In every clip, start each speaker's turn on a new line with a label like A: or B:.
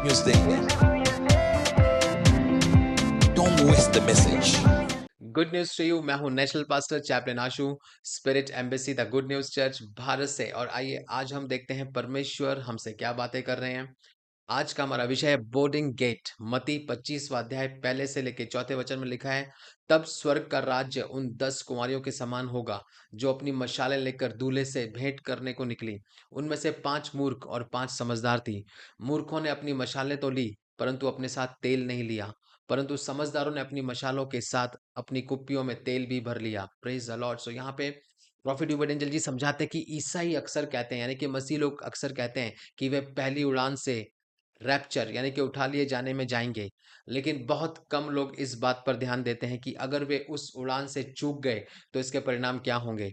A: News देंगे। Don't waste the message.
B: Good news to you. मैं हूं national pastor chaplain Ashu, spirit embassy the good news church Bharat से। और आइए आज हम देखते हैं परमेश्वर हमसे क्या बातें कर रहे हैं। आज का हमारा विषय है बोर्डिंग गेट। मत्ती 25वां अध्याय पहले से लेकर चौथे वचन में लिखा है, तब स्वर्ग का राज्य उन 10 कुंवारियों के समान होगा जो अपनी मशालें लेकर दूल्हे से भेंट करने को निकली। उनमें से 5 मूर्ख और 5 समझदार थी। मूर्खों ने अपनी मशालें तो ली, परंतु अपने साथ तेल नहीं लिया। परंतु समझदारों ने अपनी मशालों के साथ अपनी कुप्पियों में तेल भी भर लिया। Praise the Lord. सो यहाँ पे प्रॉफिट एंजल जी समझाते हैं कि ईसाई अक्सर कहते हैं, यानी कि मसीह लोग अक्सर कहते हैं कि वे पहली उड़ान से रैप्चर यानी कि उठा लिए जाने में जाएंगे। लेकिन बहुत कम लोग इस बात पर ध्यान देते हैं कि अगर वे उस उड़ान से चूक गए तो इसके परिणाम क्या होंगे।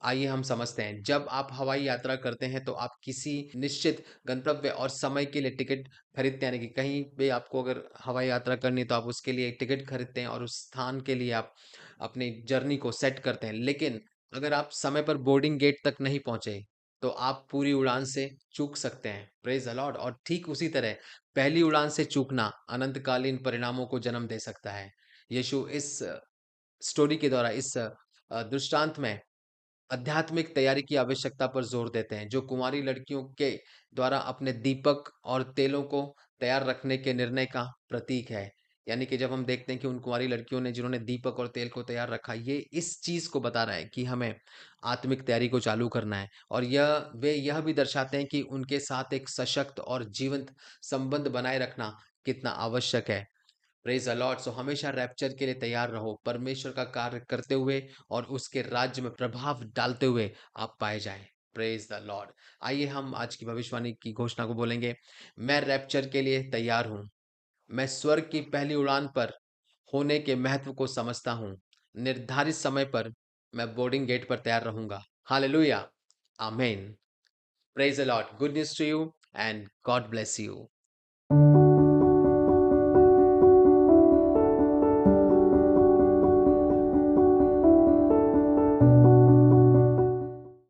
B: आइए हम समझते हैं। जब आप हवाई यात्रा करते हैं तो आप किसी निश्चित गंतव्य और समय के लिए टिकट खरीदते हैं, यानी कि कहीं भी आपको अगर हवाई यात्रा करनी है तो आप उसके लिए एक टिकट खरीदते हैं और उस स्थान के लिए आप अपनी जर्नी को सेट करते हैं। लेकिन अगर आप समय पर बोर्डिंग गेट तक नहीं पहुंचे तो आप पूरी उड़ान से चूक सकते हैं। Praise the Lord. और ठीक उसी तरह पहली उड़ान से चूकना अनंतकालीन परिणामों को जन्म दे सकता है। यीशु इस स्टोरी के द्वारा, इस दृष्टांत में आध्यात्मिक तैयारी की आवश्यकता पर जोर देते हैं, जो कुंवारी लड़कियों के द्वारा अपने दीपक और तेलों को तैयार रखने के निर्णय का प्रतीक है। यानी कि जब हम देखते हैं कि उन कुंवारी लड़कियों ने जिन्होंने दीपक और तेल को तैयार रखा, ये इस चीज को बता रहा है कि हमें आत्मिक तैयारी को चालू करना है। और वे यह भी दर्शाते हैं कि उनके साथ एक सशक्त और जीवंत संबंध बनाए रखना कितना आवश्यक है। Praise the Lord. सो हमेशा रैप्चर के लिए तैयार रहो, परमेश्वर का कार्य करते हुए और उसके राज्य में प्रभाव डालते हुए आप पाए जाएं। Praise the Lord. आइए हम आज की भविष्यवाणी की घोषणा को बोलेंगे। मैं रैप्चर के लिए तैयार हूं। मैं स्वर्ग की पहली उड़ान पर होने के महत्व को समझता हूं। निर्धारित समय पर मैं बोर्डिंग गेट पर तैयार रहूंगा। Hallelujah. Amen. Praise the lord. Good news to you and God bless you.